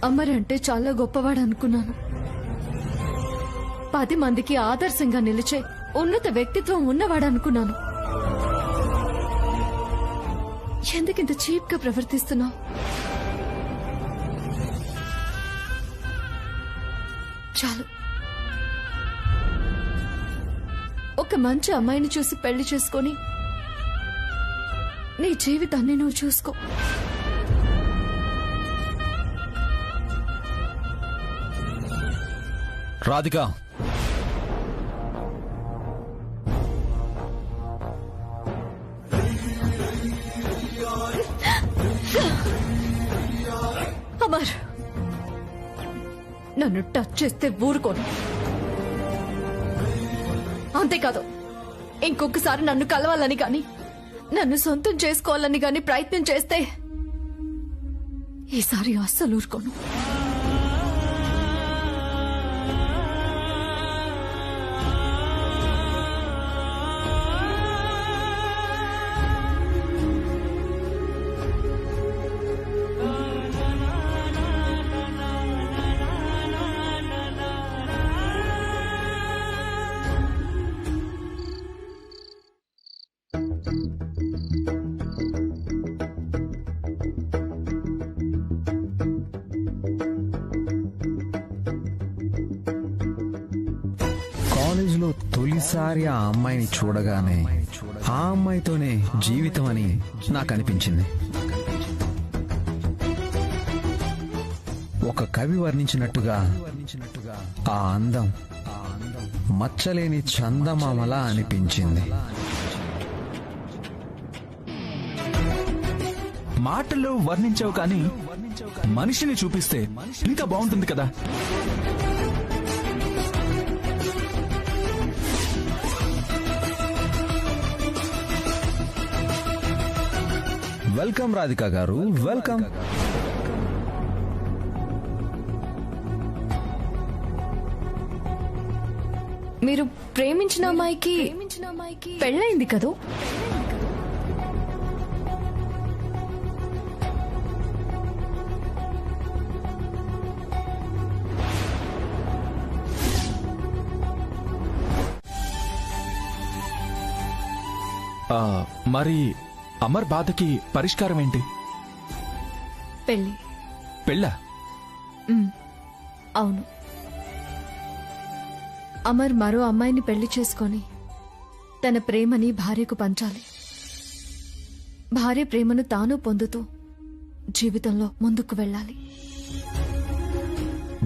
అమర్ అంటే చాలా గొప్పవాడు అనుకున్నాను. 10 మందికి ఆదర్శంగా నిలిచే ఉన్నత వ్యక్తిత్వం ఉన్నవాడు అనుకున్నాను. ఎందుకింత చీప్ గా ప్రవర్తిస్తున్నావు? చాలు. ఒక మంచి అమ్మాయిని చూసి పెళ్లి చేసుకొని నీ జీవితాన్ని నువ్వు చూసుకో. రాధిక, అమర్, నన్ను టచ్ చేస్తే ఊరుకోను. అంతేకాదు, ఇంకొకసారి నన్ను కలవాలని గాని నన్ను సొంతం చేసుకోవాలని గాని ప్రయత్నం చేస్తే ఈసారి అస్సలు ఊరుకోను. కాలేజీలో తొలిసారి ఆ అమ్మాయిని చూడగానే ఆ అమ్మాయితోనే జీవితం అని నాకు అనిపించింది. ఒక కవి వర్ణించినట్టుగా ఆ అందం మచ్చలేని చందమామలా అనిపించింది. మాటల్లో వర్ణించావు కానీ మనిషిని చూపిస్తే ఇంకా బాగుంటుంది కదా. వెల్కమ్ రాధిక గారు, వెల్కమ్. మీరు ప్రేమించిన అమ్మాయికి పెళ్ళైంది కదూ? మరి అమర్ బాధకి పరిష్కారం ఏంటి? పెళ్ళి. పెళ్ళా? అవును. అమర్ మరో అమ్మాయిని పెళ్లి చేసుకొని తన ప్రేమని భార్యకు పంచాలి. భార్య ప్రేమను తాను పొందుతూ జీవితంలో ముందుకు వెళ్ళాలి.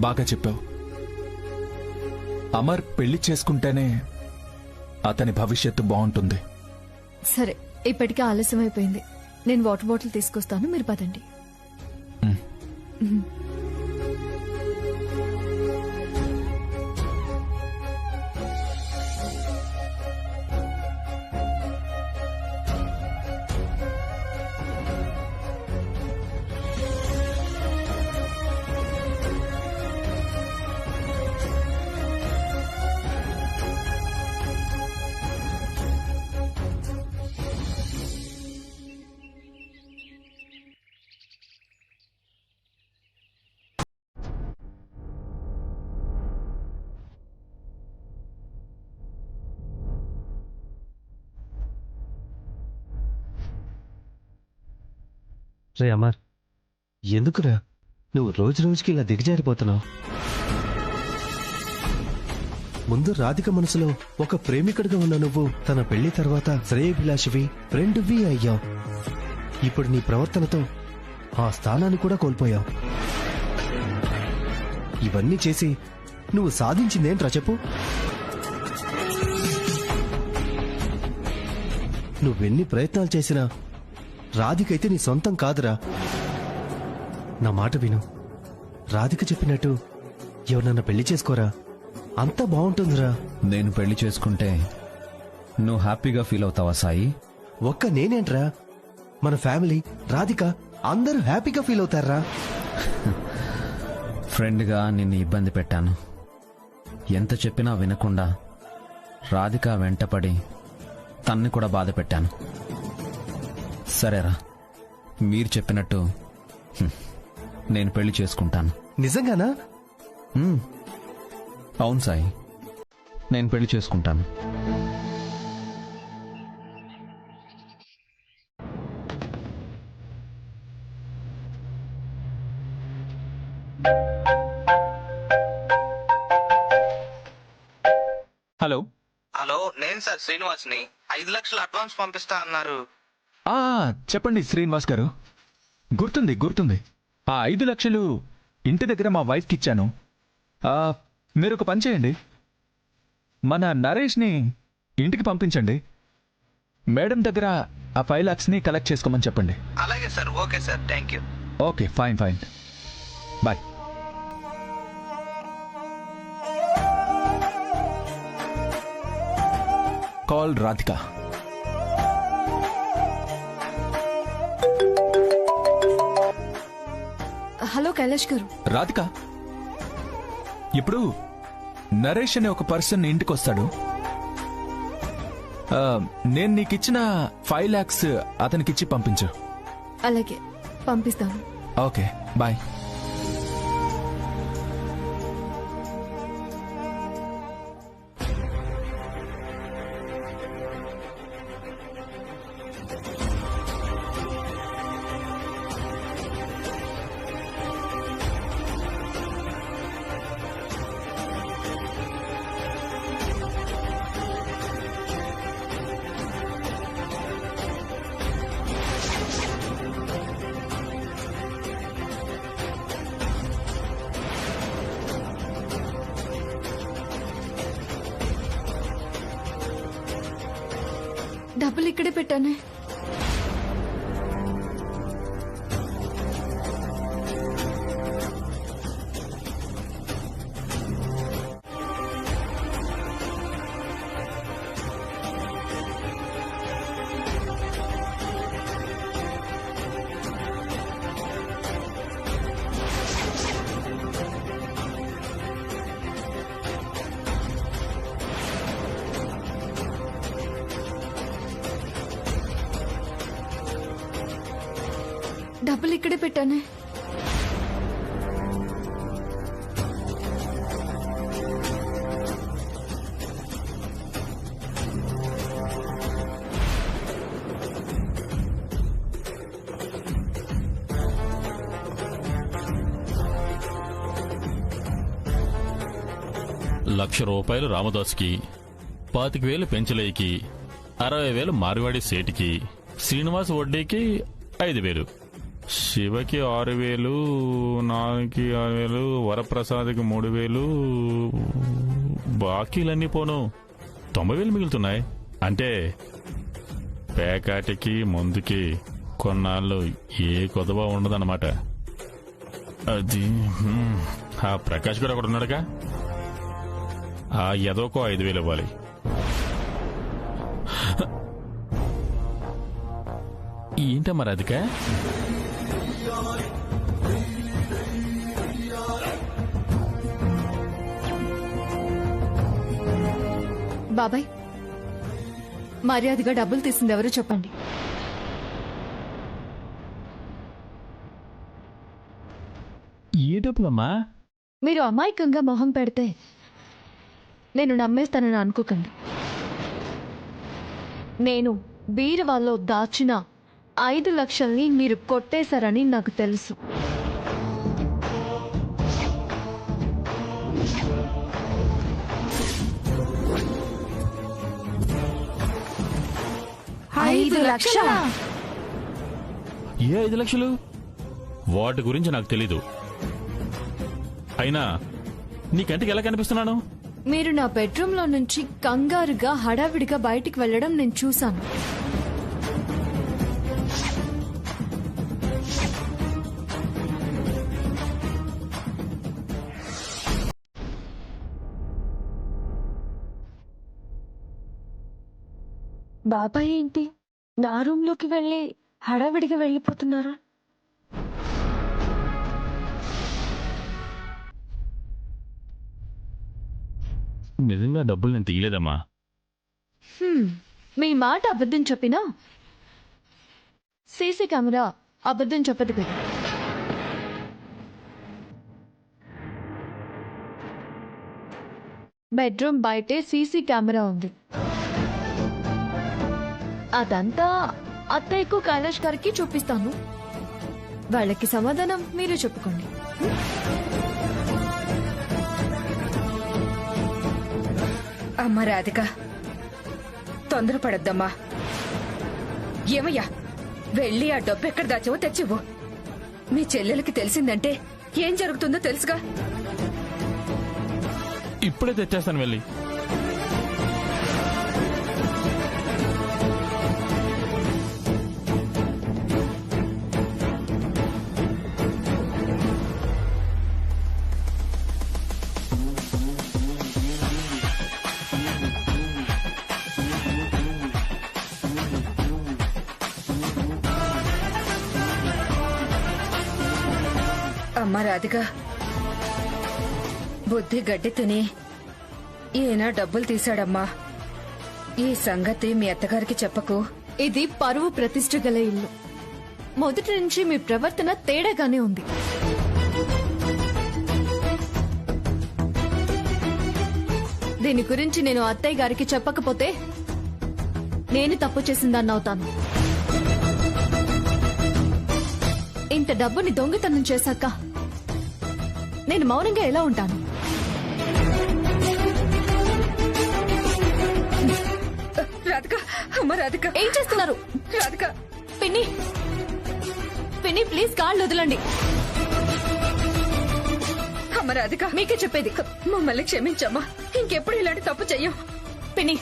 బాగా చెప్పావు. అమర్ పెళ్లి చేసుకుంటేనే అతని భవిష్యత్తు బాగుంటుంది. సరే, ఇప్పటికే ఆలస్యమైపోయింది. నేను వాటర్ బాటిల్ తీసుకొస్తాను, మీరు పదండి. రే అమర్, ఎందుకురా నువ్వు రోజు రోజుకి ఇలా దిగజారిపోతున్నావు? ముందు రాధిక మనసులో ఒక ప్రేమికుడిగా ఉన్న నువ్వు తన పెళ్లి తర్వాత శ్రేయభిలాషివి, ఫ్రెండ్వి అయ్యావు. ఇప్పుడు నీ ప్రవర్తనతో ఆ స్థానాన్ని కూడా కోల్పోయావు. ఇవన్నీ చేసి నువ్వు సాధించిందేంట్రా చెప్పు? నువ్వెన్ని ప్రయత్నాలు చేసినా రాధికైతే నీ సొంతం కాదురా. నా మాట విను. రాధిక చెప్పినట్టు ఎవరన్నా పెళ్లి చేసుకోరా, అంతా బాగుంటుందిరా. నేను పెళ్లి చేసుకుంటే నువ్వు హ్యాపీగా ఫీల్ అవుతావా సాయి? ఒక్క నేనేంట్రా, మన ఫ్యామిలీ, రాధిక అందరూ హ్యాపీగా ఫీల్ అవుతారా. ఫ్రెండ్గా నిన్ను ఇబ్బంది పెట్టాను. ఎంత చెప్పినా వినకుండా రాధిక వెంటపడి తన్ని కూడా బాధ పెట్టాను. సరేరా, మీరు చెప్పినట్టు నేను పెళ్లి చేసుకుంటాను. నిజంగానా? అవును సాయి, నేను పెళ్లి చేసుకుంటాను. హలో. హలో, నేను సార్ శ్రీనివాస్ని. 5 లక్షలు అడ్వాన్స్ పంపిస్తా అన్నారు. చెప్పండి శ్రీనివాస్ గారు. గుర్తుంది. ఆ 5 లక్షలు ఇంటి దగ్గర మా వైఫ్కి ఇచ్చాను. మీరు ఒక పని చేయండి, మన నరేష్ని ఇంటికి పంపించండి. మేడం దగ్గర ఆ 5 lakhsని కలెక్ట్ చేసుకోమని చెప్పండి. అలాగే sir. Okay sir, thank you. Okay, fine. Bye. Call Radhika. Hello Kailash garu. Radhika, ఇప్పుడు నరేష్ అనే ఒక పర్సన్ ఇంటికి వస్తాడు. నేను నీకిచ్చిన 5 lakhs అతనికిచ్చి పంపించు. అలాగే పంపిస్తాను. Okay, bye. డబ్బులు ఇక్కడే పెట్టానే. డబ్బులు ఇక్కడే పెట్టానే. ₹1,00,000 రామదాస్కి, 25,000 పెంచలేయికి, 60,000 మార్వాడి సేటికి, శ్రీనివాస్ వడ్డీకి 5,000, శివకి 6,000, నాకి 6,000, వరప్రసాద్కి 3,000, బాకీలన్నీ పోను 90,000 మిగులుతున్నాయి. అంటే పేకాటికి మందుకి కొన్నాళ్ళు ఏ కొదవ ఉండదన్నమాట. అది ఆ ప్రకాష్ కూడా అక్కడ ఉన్నాడుగా, ఆ ఎదోకో 5,000 ఇవ్వాలి. ఏంటమ్మా రాధిక? బాబాయ్, మర్యాదగా డబ్బులు తీసింది ఎవరో చెప్పండి. ఏ డబ్బులమ్మా? మీరు అమాయకంగా మొహం పెడితే నేను నమ్మేస్తానని అనుకోకండి. నేను బీరువాలో దాచిన 5 లక్షల్ని మీరు కొట్టేశారని నాకు తెలుసు. ఐదు లక్షలా? ఏ 5 లక్షలు? వాటి గురించి నాకు తెలీదు. అయినా నీకంటికి ఎలా కనిపిస్తున్నాను? మీరు నా బెడ్రూమ్ లో నుంచి కంగారుగా హడావిడిగా బయటికి వెళ్లడం నేను చూశాను. బాబాయ్ ఏంటి నా రూమ్ లోకి వెళ్ళి హడావిడిగా వెళ్ళిపోతున్నారా? నిజంగా డబ్బులు నేను తీయలేదమ్మా. మీ మాట అబద్ధం చెప్పినా సీసీ కెమెరా అబద్ధం చెప్పదు కదా. బెడ్రూమ్ బయటే సీసీ కెమెరా ఉంది. అదంతా అత్తయ్యకు కైలాష్ గారికి చూపిస్తాను. వాళ్ళకి సమాధానం మీరే చెప్పుకోండి. అమ్మ రాధిక, తొందరపడద్దమ్మా. ఏమయ్యా, వెళ్ళి ఆ డబ్బు ఎక్కడ దాచావో తెచ్చివ్వు. మీ చెల్లెలకి తెలిసిందంటే ఏం జరుగుతుందో తెలుసుగా. ఇప్పుడే తెచ్చేస్తాను వెళ్ళి. అమ్మ రాధిక, బుద్ధి గడ్డి తిని ఈయన డబ్బులు తీశాడమ్మా. ఈ సంగతి మీ అత్తగారికి చెప్పకు. ఇది పరువు ప్రతిష్ఠ గల ఇల్లు. మొదటి నుంచి మీ ప్రవర్తన తేడాగానే ఉంది. దీని గురించి నేను అత్తయ్య గారికి చెప్పకపోతే నేను తప్పు చేసిందాన్ని అవుతాను. ఇంత డబ్బుని దొంగతనం చేశాక నేను మౌనంగా ఎలా ఉంటాను? రాధిక, అమ్మ రాధిక, ఏం చేస్తున్నారు? రాధిక, పిన్ని పిన్ని ప్లీజ్ కాళ్ళు వదలండి. అమ్మ రాధిక, మీకే చెప్పేది. మమ్మల్ని క్షమించమ్మా. ఇంకెప్పుడు ఇలాంటి తప్పు చెయ్యం. పిన్ని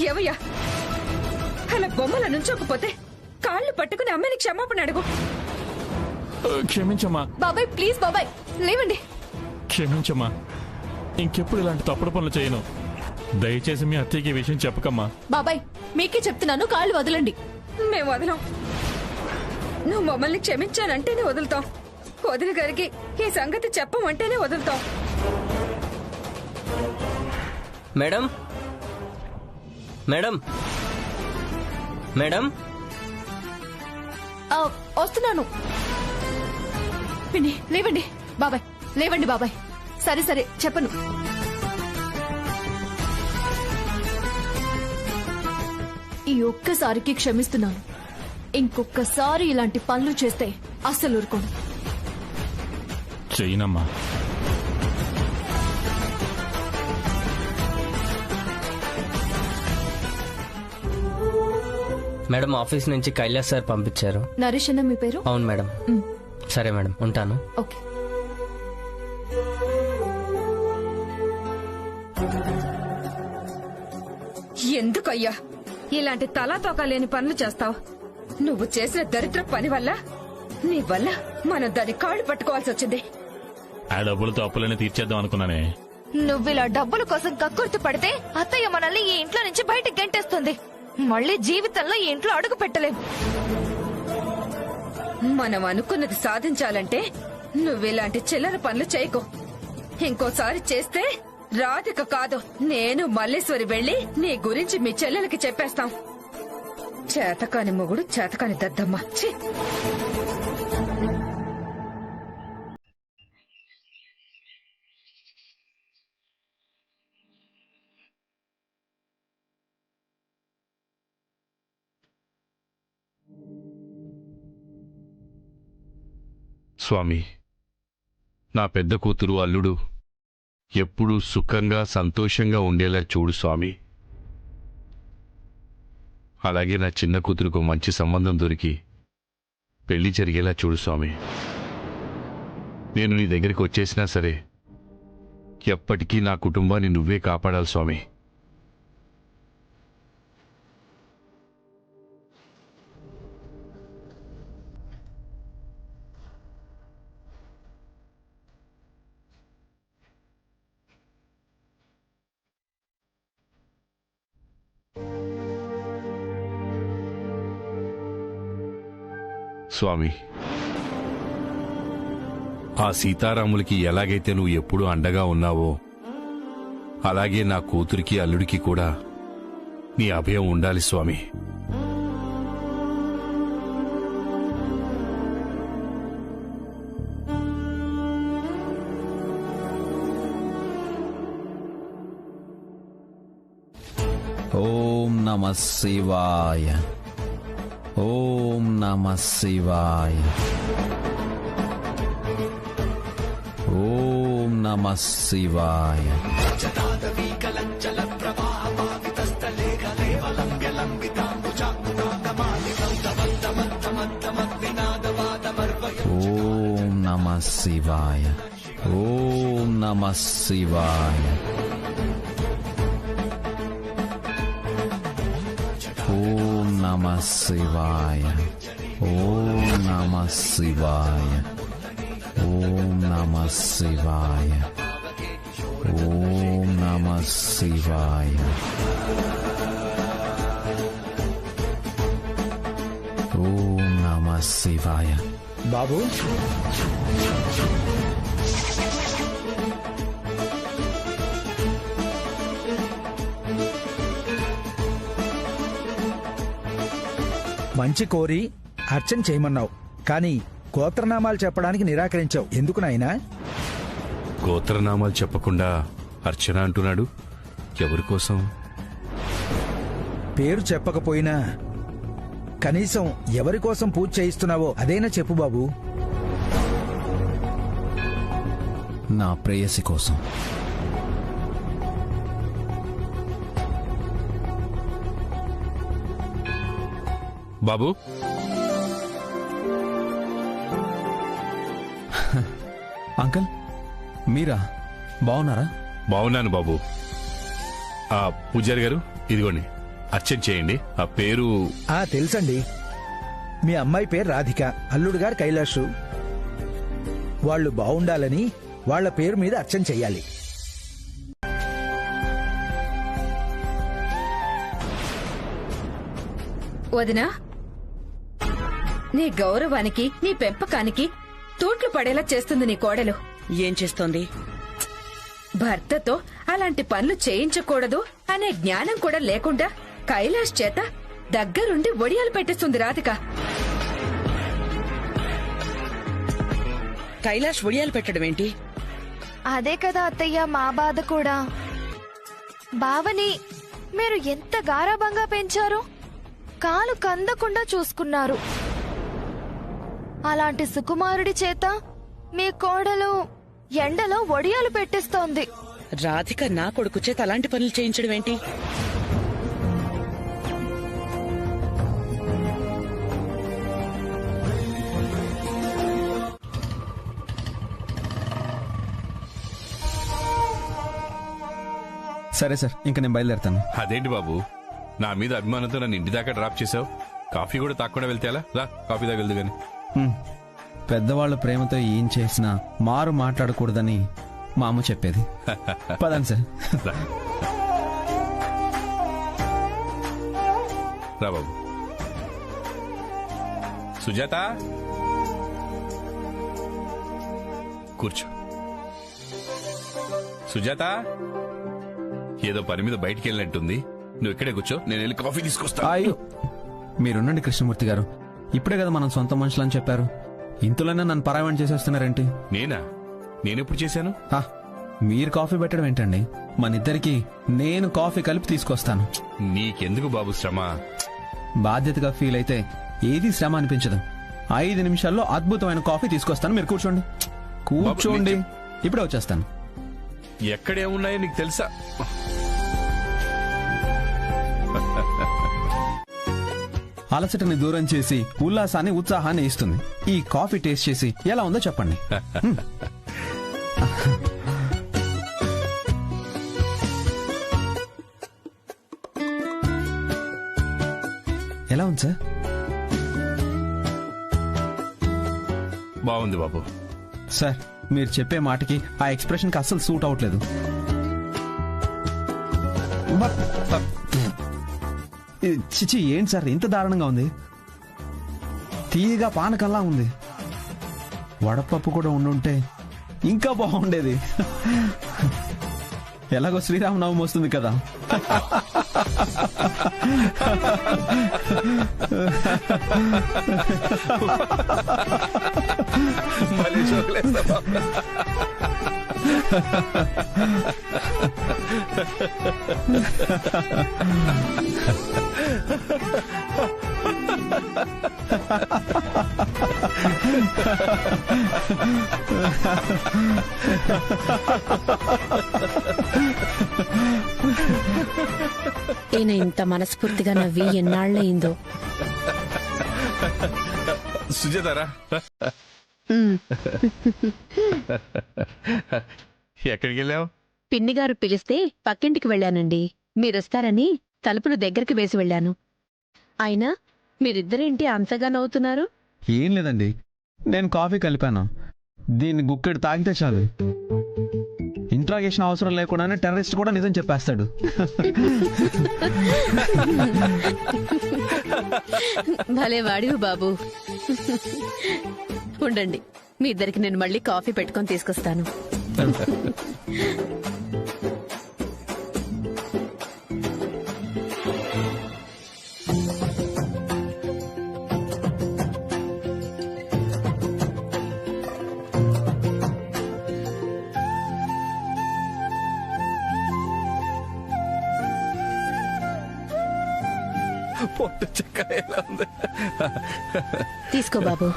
ఏవయ్యా, అలా బొమ్మల నుంచోకపోతే కాళ్ళు పట్టుకుని అమ్మని క్షమాపణ అడుగు. క్షమించమ్మా. బాబాయ్ ప్లీజ్, బాబాయ్ లేవండి. క్షమించమ్మా. ఇంకెప్పుడు ఇలాంటి తప్పుడు పనులు చేయను. దయచేసి మీ అత్తయ్యకి ఈ విషయం చెప్పకమ్మా. బాబాయ్ మీకే చెప్తున్నాను, కాళ్ళు వదలండి. మేము వదలం. నువ్వు మమ్మల్ని క్షమించానంటేనే వదులుతాం. వదిన గారికి ఈ సంగతి చెప్పమంటేనే వదులుతాం. మేడం, మేడం, మేడం, వస్తున్నాను. పిన్ని లేవండి. బాబాయ్ లేవండి. బాబాయ్ సరే సరే చెప్పను. ఈ ఒక్కసారికి క్షమిస్తున్నాను. ఇంకొక్కసారి ఇలాంటి పనులు చేస్తే అస్సలు ఊరుకోను. చెయ్యనమ్మా. మేడం ఆఫీస్ నుంచి కైలాస్ సార్ పంపించారు. నరేష్ అన్న మీ పేరు? అవును మేడం. సరే మేడం, ఉంటాను. ఓకే. ఎందుకయ్యా ఇలాంటి తలాతోక లేని పనులు చేస్తావు? నువ్వు చేసిన దరిద్ర పని వల్ల, నీ వల్ల మనం దాని కాళ్ళు పట్టుకోవాల్సి వచ్చింది. ఆ డబ్బులతో అప్పులన్నీ తీర్చేద్దాం అనుకున్నానే. నువ్విలా డబ్బుల కోసం కక్కుర్తి పడితే అత్తయ్య మనల్ని ఈ ఇంట్లో నుంచి బయటికి గంటేస్తుంది. మళ్ళీ జీవితంలో ఈ ఇంట్లో అడుగు పెట్టలేం. మనం అనుకున్నది సాధించాలంటే నువ్విలాంటి చిల్లర పనులు చేయకు. ఇంకోసారి చేస్తే రాధిక కాదు, నేను మల్లేశ్వరి వెళ్లి నీ గురించి మీ చెల్లెలకి చెప్పేస్తాం. చేతకాని మొగుడు, చేతకాని దద్దమ్మ. ఛీ! స్వామి, నా పెద్ద కూతురు అల్లుడు ఎప్పుడూ సుఖంగా సంతోషంగా ఉండేలా చూడు స్వామి. అలాగే నా చిన్న కూతురుకు మంచి సంబంధం దొరికి పెళ్లి జరిగేలా చూడు స్వామి. నేను నీ దగ్గరికి వచ్చేసినా సరే ఎప్పటికీ నా కుటుంబాన్ని నువ్వే కాపాడాలి స్వామి. స్వామి, ఆ సీతారాములకి ఎలాగైతే నువ్వు ఎప్పుడూ అండగా ఉన్నావో అలాగే నా కూతురికి అల్లుడికి కూడా నీ అభయం ఉండాలి స్వామి. ఓం నమః శివాయ. ఓం నమః శివాయ. ఓం నమః శివాయ. ఓం నమః శివాయ. ఓం నమః శివాయ. ఓం నమః శివాయ. ఓం నమః శివాయ. ఓం నమః శివాయ. ఓం నమః శివాయ. ఓం నమః శివాయ. బాబు, మంచి కోరి అర్చన చేయమన్నావు, కానీ గోత్రనామాలు చెప్పడానికి నిరాకరించావు. ఎందుకు నాయనా? గోత్రనామాలు చెప్పకుండా అర్చన అంటున్నాడు. ఎవరి కోసం? పేరు చెప్పకపోయినా కనీసం ఎవరి కోసం పూజ చేయిస్తున్నావో అదైనా చెప్పు బాబు. నా ప్రేయసి కోసం. బాబు, అంకల్ మీరా? బాగున్నారా? బాగున్నాను బాబు. ఆ పూజారి గారు, ఇదిగోండి అర్చన చేయండి. ఆ పేరు తెలుసండి. మీ అమ్మాయి పేరు రాధిక, అల్లుడు గారు కైలాషు. వాళ్ళు బాగుండాలని వాళ్ళ పేరు మీద అర్చన చెయ్యాలి. వదినా, నీ గౌరవానికి నీ పెంపకానికి తూట్లు పడేలా చేస్తుంది నీ కోడలు. ఏం చేస్తోంది? భర్తతో అలాంటి పనులు చేయించకూడదు అనే జ్ఞానం కూడా లేకుండా కైలాష్ చేత దగ్గరుండి ఒడియాలు పెట్టిస్తుంది రాధిక. కైలాష్ ఒడియాలు పెట్టడం ఏంటి? అదే కదా అత్తయ్య మా బాధ కూడా. బావని మీరు ఎంత గారాబంగా పెంచారు, కాలు కందకుండా చూసుకున్నారు. అలాంటి సుకుమారుడి చేత మీ కోడలు ఎండలో ఒడియాలు పెట్టిస్తోంది. రాధిక నా కొడుకు చేత అలాంటి పనులు చేయించడం ఏంటి? సరే సార్, ఇంకా నేను బయలుదేరుతాను. అదేంటి బాబు, నా మీద అభిమానంతో నన్ను ఇంటి దాకా డ్రాప్ చేసావు. కాఫీ కూడా తాకుండా వెళ్తే ఎలా? రా, కాఫీ దాకా వెళ్దు గాని. పెద్దవాళ్ళు ప్రేమతో ఏం చేసినా మారు మాట్లాడకూడదని మా అమ్మ చెప్పేది. పదండి సార్. రా బాబు. సుజాత, కూర్చో. సుజాత, ఏదో పని మీద బయటికి వెళ్ళినట్టుంది. నువ్వు ఇక్కడే కూర్చో, నేను వెళ్ళి కాఫీ తీసుకొస్తా. అయ్యో, మీరుండండి కృష్ణమూర్తి గారు. ఇప్పుడే కదా మనం సొంత మనుషులని చెప్పారు. ఇంతలోనే నన్ను పరాయణం చేసేస్తున్నారేంటి? నేనా? నేనెప్పుడు చేశాను? మీరు కాఫీ పెట్టడం ఏంటండి? మనిద్దరికి నేను కాఫీ కలిపి తీసుకొస్తాను. నీకెందుకు బాబు శ్రమ? బాధ్యతగా ఫీల్ అయితే ఏది శ్రమ అనిపించదు. 5 నిమిషాల్లో అద్భుతమైన కాఫీ తీసుకొస్తాను. మీరు కూర్చోండి. కూర్చోండి, ఇప్పుడే వచ్చేస్తాను. ఎక్కడేమున్నాయో నీకు తెలుసా? అలసటని దూరం చేసి ఉల్లాసాన్ని ఉత్సాహాన్ని ఇస్తుంది. ఈ కాఫీ టేస్ట్ చేసి ఎలా ఉందో చెప్పండి. ఎలా ఉంది సార్? బాగుంది బాబు. సార్, మీరు చెప్పే మాటకి ఆ ఎక్స్ప్రెషన్ కి అస్సలు సూట్ అవట్లేదు. చిచి, ఏంటి సార్ ఇంత దారుణంగా ఉంది? తీయగా పానకల్లా ఉంది. వడపప్పు కూడా ఉండుంటే ఇంకా బాగుండేది. ఎలాగో శ్రీరామనవమి వస్తుంది కదా. ఈయన ఇంత మనస్ఫూర్తిగా నవ్వి ఎన్నాళ్ళయిందో. సుజాతారా ఎక్కడికి వెళ్ళావు? పిన్నిగారు పిలిస్తే పక్కింటికి వెళ్ళానండి. మీరొస్తారని తలుపులు దగ్గరికి వేసి వెళ్ళాను. అయినా మీరిద్దరేంటి అంతగా నవ్వుతున్నారు? ఏం లేదండి, నేను కాఫీ కలిపాను. దీన్ని గుక్కెడు తాగితే చాలు, ఇంట్రాగేషన్ అవసరం లేకుండానే టెర్రరిస్ట్ కూడా నిజం చెప్పేస్తాడు. భలే వాడివు బాబు. ఉండండి, మీ ఇద్దరికి నేను మళ్ళీ కాఫీ పెట్టుకొని తీసుకొస్తాను. పొట్టు చక్కెర ఎలా ఉంది? తీసుకో బాబు.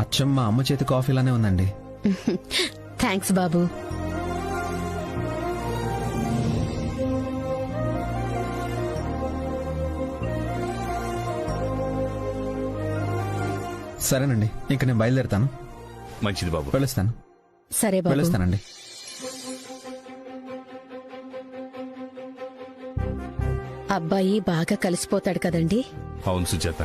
అచ్చం మా అమ్మ చేతి కాఫీలానే ఉందండి. థ్యాంక్స్ బాబు. సరేనండి, ఇంక నేను బయలుదేరుతాను. మంచిది బాబు, వెళ్ళొస్తాను. సరే బాబు. వెళ్ళొస్తానండి. అబ్బాయి బాగా కలిసిపోతాడు కదండి. అవును సుజాత.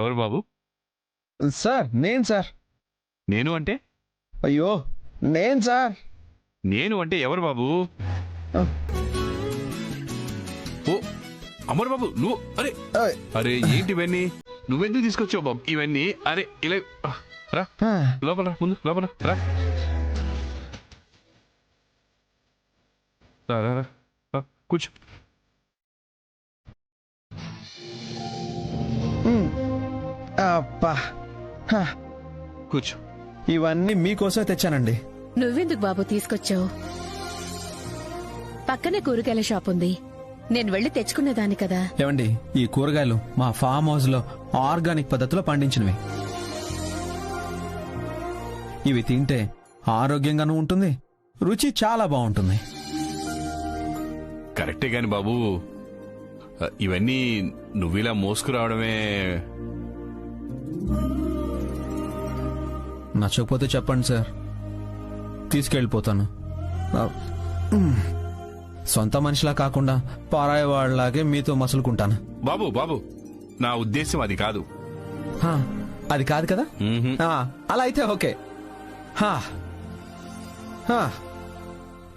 ఎవరు బాబు? సార్ నేను సార్. నేను అంటే? అయ్యో నేను సార్. నేను అంటే ఎవరు బాబు? ఓ అమర్ బాబు నువ్వు. అరే అరే ఏంటి ఇవన్నీ? నువ్వెందుకు తీసుకొచ్చావు బాబు ఇవన్నీ? అరే ఇలా రా, లోపల రా, ముందు లోపల రా. కూర్చో. అబ్బా, కూర్చో. ఇవన్నీ మీకోసమే తెచ్చానండి. నువ్వెందుకు బాబు తీసుకొచ్చావు? పక్కనే కూరగాయల షాప్ ఉంది, నేను వెళ్లి తెచ్చుకునేదాన్ని కదా. ఏమండి, ఈ కూరగాయలు మా ఫామ్ హౌస్ లో ఆర్గానిక్ పద్ధతిలో పండించినవి. ఇవి తింటే ఆరోగ్యంగానూ ఉంటుంది, రుచి చాలా బాగుంటుంది. కరెక్టే గాని బాబు, ఇవన్నీ నువ్విలా మోసుకురావడమే. నచ్చకపోతే చెప్పండి సార్, తీసుకెళ్ళిపోతాను. సొంత మనిషిలా కాకుండా పారాయి వాళ్ళలాగే మీతో మసులుకుంటాను. బాబు బాబు, నా ఉద్దేశం అది కాదు. అది కాదు కదా? అలా అయితే ఓకే.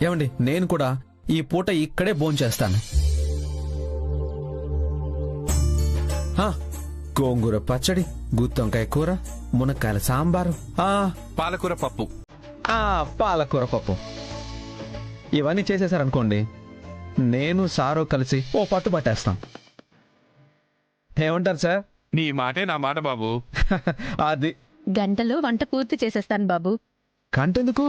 ఏమండి, నేను కూడా ఈ పూట ఇక్కడే భోంచేస్తాను. గోంగూర పచ్చడి, గుత్తొంకాయ కూర, మునక్కాయల సాంబారు, పాలకూర పప్పు. పాలకూర పప్పు ఇవన్నీ చేసేసారనుకోండి, నేను సారో కలిసి ఓ పట్టు పట్టేస్తాం. ఏమంటారు సార్? నీ మాటే నా మాట బాబు. అది గంటలో వంట పూర్తి చేసేస్తాను బాబు. గంటెందుకు?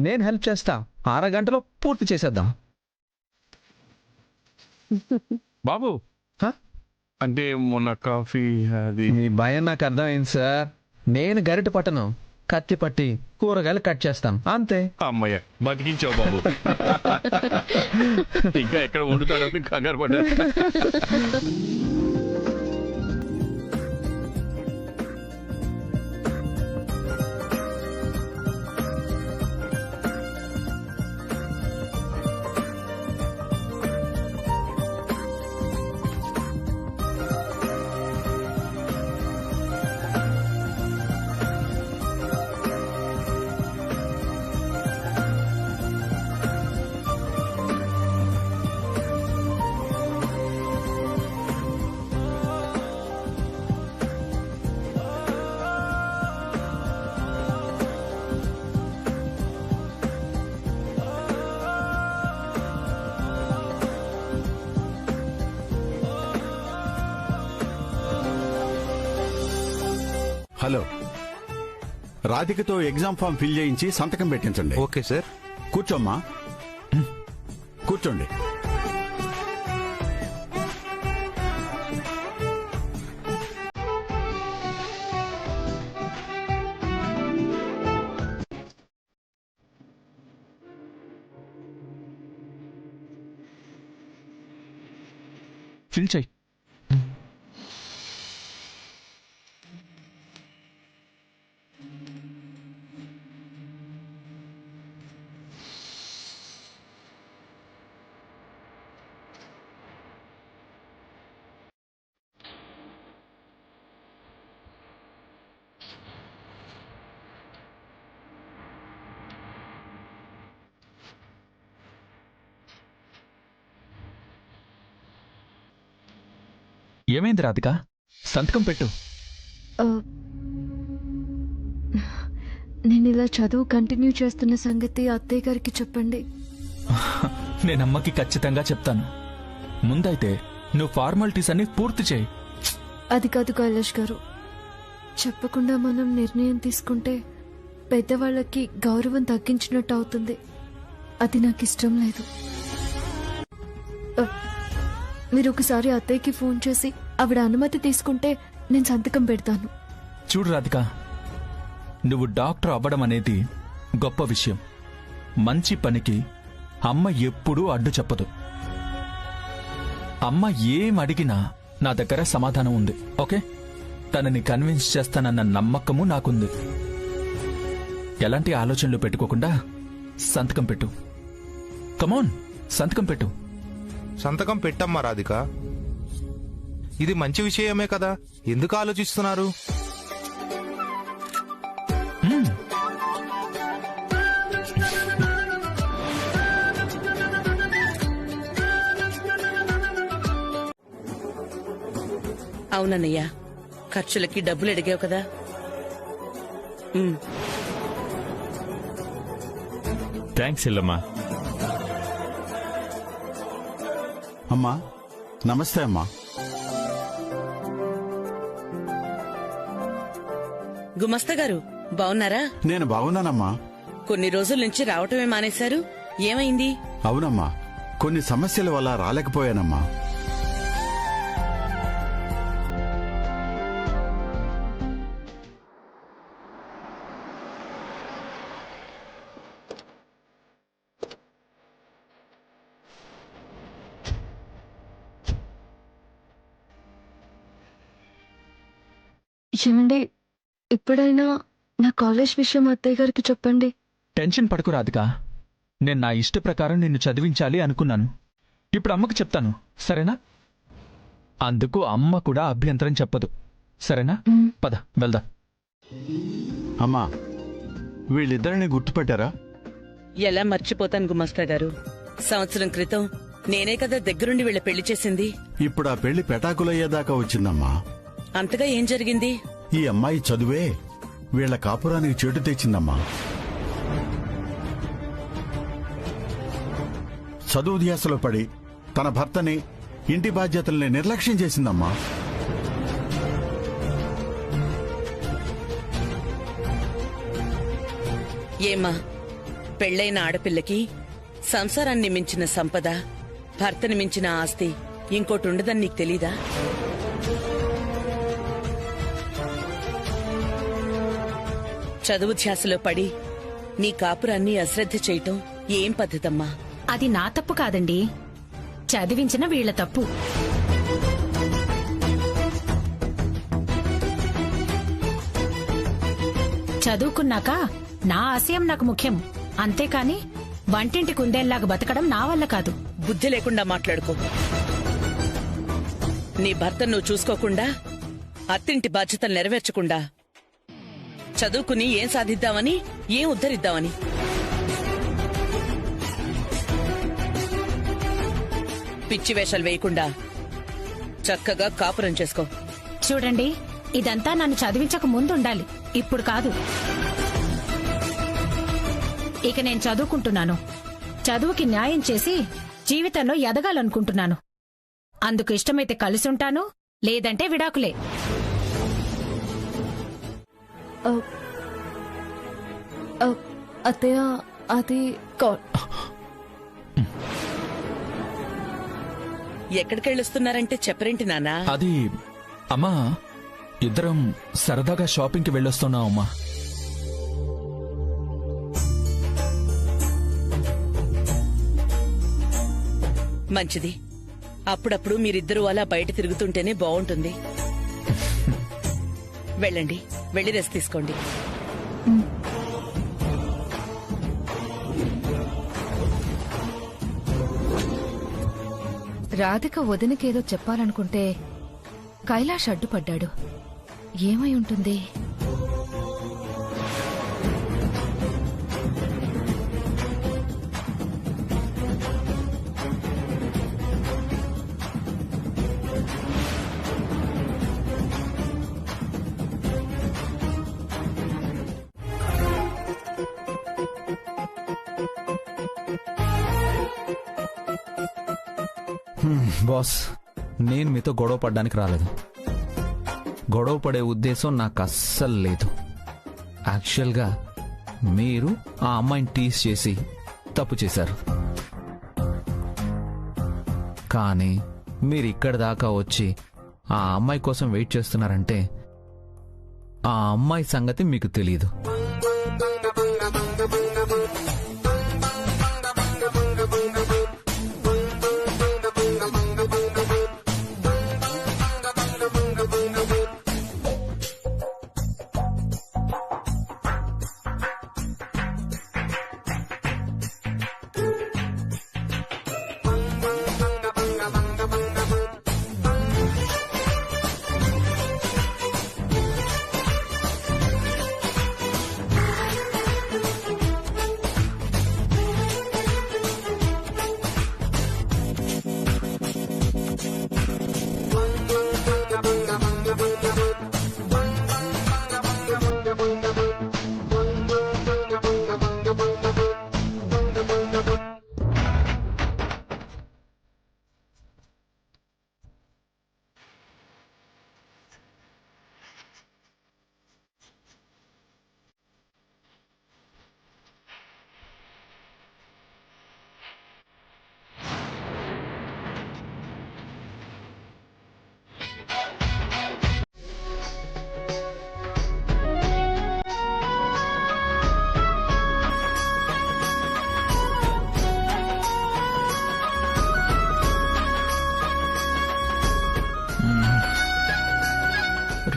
నేను హెల్ప్ చేస్తా, అరగంటలో పూర్తి చేసేద్దాం. బాబు అంటే మొన్న కాఫీ అది. మీ భయం నాకు అర్థమైంది సార్. నేను గరిట పట్టను, కత్తి పట్టి కూరగాయలు కట్ చేస్తాను అంతే. అమ్మయ్య, బతికించావు బాబు. ఇంకా ఎక్కడ వండుతాడని కంగారు పడ్డా. హలో, రాధికతో ఎగ్జామ్ ఫామ్ ఫిల్ చేయించి సంతకం పెట్టించండి. Okay sir. కూర్చోమ్మా, కూర్చోండి. ఫిల్ చెయ్యి. ఏమైంది రాధిక? సంతకం పెట్టు. నేను ఇలా చదువు కంటిన్యూ చేస్తున్న సంగతి అత్తయ్య గారికి చెప్పండి. నేను అమ్మకి ఖచ్చితంగా చెప్తాను. ముందైతే నువ్వు ఫార్మాలిటీస్ అన్ని పూర్తి చేయి. అది కాదు కైలాష్ గారు, చెప్పకుండా మనం నిర్ణయం తీసుకుంటే పెద్దవాళ్ళకి గౌరవం తగ్గించినట్టు అవుతుంది. అది నాకు ఇష్టం లేదు. మీరు ఒకసారి అత్తయ్యకి ఫోన్ చేసి ఆవిడ అనుమతి తీసుకుంటే నేను సంతకం పెడతాను. చూడు రాధిక, నువ్వు డాక్టర్ అవ్వడం అనేది గొప్ప విషయం. మంచి పనికి అమ్మ ఎప్పుడూ అడ్డు చెప్పదు. అమ్మ ఏం అడిగినా నా దగ్గర సమాధానం ఉంది. ఓకే, తనని కన్విన్స్ చేస్తానన్న నమ్మకము నాకుంది. ఎలాంటి ఆలోచనలు పెట్టుకోకుండా సంతకం పెట్టు. కమాన్, సంతకం పెట్టు. సంతకం పెట్టమ్మా రాధిక. ఇది మంచి విషయమే కదా, ఎందుకు ఆలోచిస్తున్నారు? అవునన్నయ్య, ఖర్చులకి డబ్బులు అడిగావు కదా. థ్యాంక్స్ ఇల్లమ్మా. అమ్మా నమస్తే. అమ్మా గుమస్తా గారు బావున్నారా? నేను బాగున్నానమ్మా. కొన్ని రోజుల నుంచి రావటమే మానేశారు, ఏమైంది? అవునమ్మా, కొన్ని సమస్యల వల్ల రాలేకపోయానమ్మా. ఏమండి, ఇప్పుడైనా నా కాలేజ్ విషయం అత్తయ్య గారికి చెప్పండి. టెన్షన్ పడకు రాధిక, నేను నా ఇష్ట ప్రకారం నిన్ను చదివించాలి అనుకున్నాను. ఇప్పుడు అమ్మకి చెప్తాను, సరేనా? అందుకు అమ్మ కూడా అభ్యంతరం చెప్పదు, సరేనా? పద వెళ్దాం. అమ్మా, వీళ్ళిద్దరిని గుర్తుపెట్టారా? ఎలా మర్చిపోతాను గుమస్తా గారు, సంవత్సరం క్రితం నేనే కదా దగ్గరుండి వీళ్ళ పెళ్లి చేసింది. ఇప్పుడు ఆ పెళ్లి పెటాకులయ్యేదాకా వచ్చిందమ్మా. అంతగా ఏం జరిగింది? ఈ అమ్మాయి చదువే వీళ్ల కాపురానికి చెడు తెచ్చిందమ్మా. చదువు ధ్యాసలో పడి తన భర్తని, ఇంటి బాధ్యతల్ని నిర్లక్ష్యం చేసిందమ్మా. ఏమా, పెళ్లైన ఆడపిల్లకి సంసారాన్ని మించిన సంపద, భర్తని మించిన ఆస్తి ఇంకోటి ఉండదని నీకు తెలీదా? చదువు ధ్యాసలో పడి నీ కాపురాన్ని అశ్రద్ధ చేయటం ఏం పద్ధతమ్మా? అది నా తప్పు కాదండి, చదివించిన వీళ్ల తప్పు. చదువుకున్నాక నా ఆశయం నాకు ముఖ్యం, అంతేకాని వంటింటి కుందేల్లాగా బతకడం నా వల్ల కాదు. బుద్ధి లేకుండా మాట్లాడుకో. నీ భర్త నువ్వు చూసుకోకుండా, అత్తింటి బాధ్యతలు నెరవేర్చకుండా చదువుకుని ఏం సాధిద్దామని, ఏం ఉద్ధరిద్దామని? పిచ్చి వేషాలు వేయకుండా చక్కగా కాపురం చేసుకో. చూడండి, ఇదంతా నన్ను చదివించక ముందు ఉండాలి, ఇప్పుడు కాదు. ఇక నేను చదువుకుంటున్నాను, చదువుకి న్యాయం చేసి జీవితంలో ఎదగాలనుకుంటున్నాను. అందుకు ఇష్టమైతే కలిసుంటాను, లేదంటే విడాకులే. అత్తయ్య అది ఎక్కడికెళ్ళొస్తున్నారంటే చెప్పరేంటి నాన్నా? అది అమ్మా, ఇద్దరం సరదాగా షాపింగ్కి వెళ్ళొస్తున్నాం అమ్మా. మంచిది. అప్పుడప్పుడు మీరిద్దరూ అలా బయట తిరుగుతుంటేనే బాగుంటుంది. వెళ్ళండి, వెళ్ళి రెస్ట్ తీసుకోండి. రాధిక వదినకేదో చెప్పాలనుకుంటే కైలాష్ అడ్డుపడ్డాడు. ఏమై ఉంటుంది? బాస్, నేను మీతో గొడవ పడ్డానికి రాలేదు. గొడవ పడే ఉద్దేశం నాకు అస్సలు లేదు. యాక్చువల్గా మీరు ఆ అమ్మాయిని టీస్ చేసి తప్పు చేశారు. కానీ మీరు ఇక్కడి దాకా వచ్చి ఆ అమ్మాయి కోసం వెయిట్ చేస్తున్నారంటే ఆ అమ్మాయి సంగతి మీకు తెలియదు.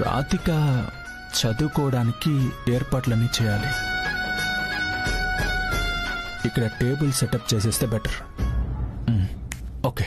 రాధిక చదువుకోవడానికి ఏర్పాట్లన్నీ చేయాలి. ఇక్కడ టేబుల్ సెటప్ చేసేస్తే బెటర్. ఓకే.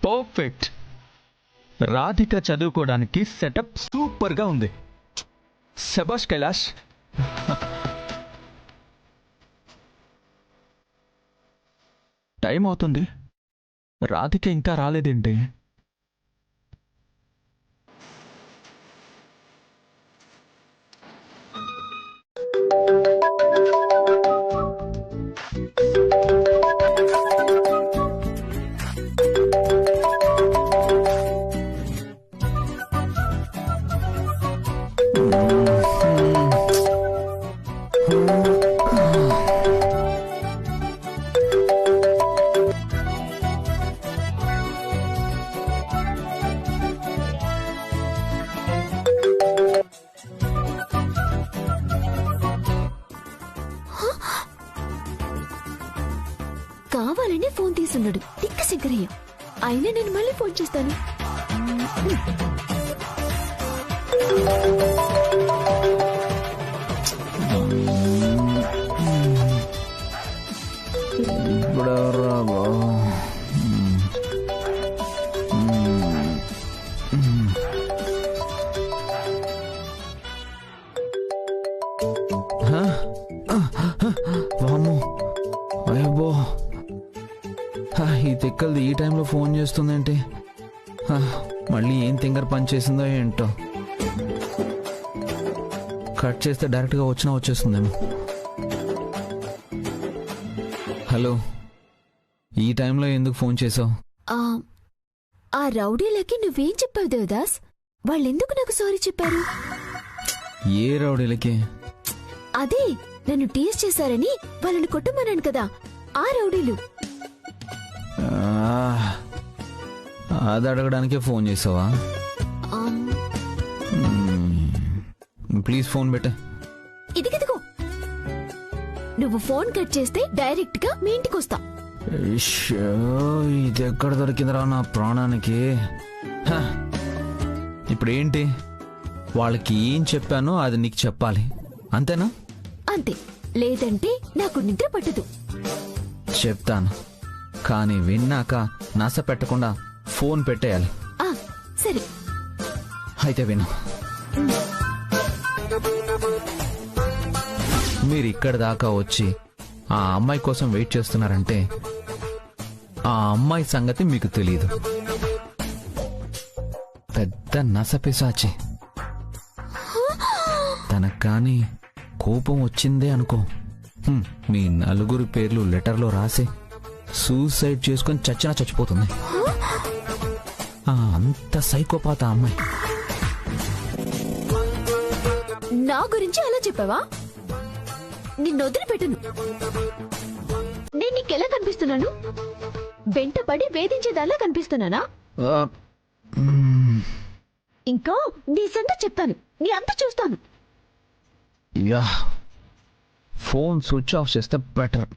పర్ఫెక్ట్. రాధిక చదువుకోవడానికి సెటప్ సూపర్గా ఉంది. శభాష్ కైలాష్. టైం అవుతుంది, రాధిక ఇంకా రాలేదేంటి? కావాలని ఫోన్ తీసున్నాడు తిక్క శంకరయ్య. అయినా నేను మళ్ళీ ఫోన్ చేస్తాను. అయ్యబ్బో, ఈ తిక్కలది ఈ టైంలో ఫోన్ చేస్తుందేంటి? మళ్ళీ ఏం తింగర్ పని చేసిందో ఏంటో. కట్ చేస్తే డైరెక్ట్గా వచ్చేస్తుందేమో. హలో, ఈ టైంలో ఎందుకు ఫోన్ చేసావు? ఆ రౌడీలకి నువ్వేం చెప్పావు దేవదాస్? వాళ్ళెందుకు నాకు సారీ చెప్పారు? ఏ రౌడీలకి? అదే నన్ను టీస్ చేశారని వాళ్ళని కొట్టమన్నాను కదా, ఆ రౌడీలు. అది అడగడానికే ఫోన్ చేసావా? ప్లీజ్ ఫోన్ పెట్టే. ఇదిగో, నువ్వు ఫోన్ కట్ చేస్తే డైరెక్ట్ గా మీ ఇంటికి వస్తా. ఇది ఎక్కడ దొరికిందిరా నా ప్రాణానికి? ఇప్పుడేంటి? వాళ్ళకి ఏం చెప్పానో అది నీకు చెప్పాలి, అంతేనా? అంతే, లేదంటే నాకు నిద్ర పట్టదు. చెప్తాను, కానీ విన్నాక నస పెట్టకుండా ఫోన్ పెట్టేయాలి. సరే అయితే విను. మీరు ఇక్కడి దాకా వచ్చి ఆ అమ్మాయి కోసం వెయిట్ చేస్తున్నారంటే ఆ అమ్మాయి సంగతి మీకు తెలియదు. పెద్ద నసపిసాచి. తనకు కానీ కోపం వచ్చిందే అనుకో, మీ నలుగురు పేర్లు లెటర్లో రాసి సూసైడ్ చేసుకొని చచ్చిపోతుంది. అంత సైకోపాత అమ్మాయి. నా గురించి అలా చెప్పావా? నిన్ను వదిలిపెట్టను. నేను నీకెలా కనిపిస్తున్నాను? వెంటపడి వేధించేదాలా కనిపిస్తున్నానా? ఇంకా నీ సంగ చెప్తాను, నీ అంత చూస్తాను. ఫోన్ స్విచ్ ఆఫ్ చేస్తే బెటర్.